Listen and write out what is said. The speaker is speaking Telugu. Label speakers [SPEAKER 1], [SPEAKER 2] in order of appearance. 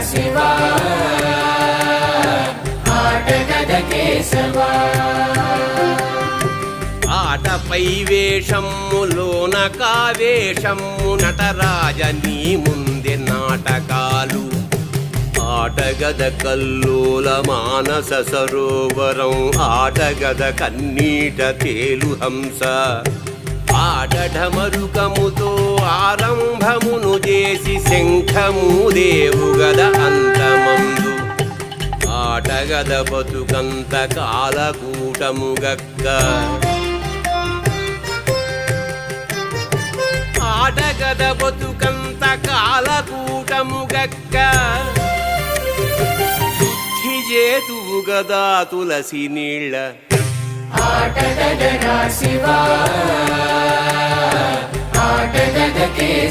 [SPEAKER 1] శివ ఆటగద కేశవ ఆటపై వేషమ్ములోన కావేషమ్ము నటరాజ నీ ముందె నాటకాలు ఆటగద కల్లోల మానస సరోవరం ఆటగద కన్నీట తేలు హంస ఆటఢమరుకముతో ఆరంభమును చేసి శంఖము దేవుగద అంతమందు ఆటగద బతుకంత కాలకూటముగక్క ఆటగద బతుకంత కాలకూటముగక్క శుద్ధి చేతువు గదా తులసి నీళ్ళ ఆటగద శివ ఆటగద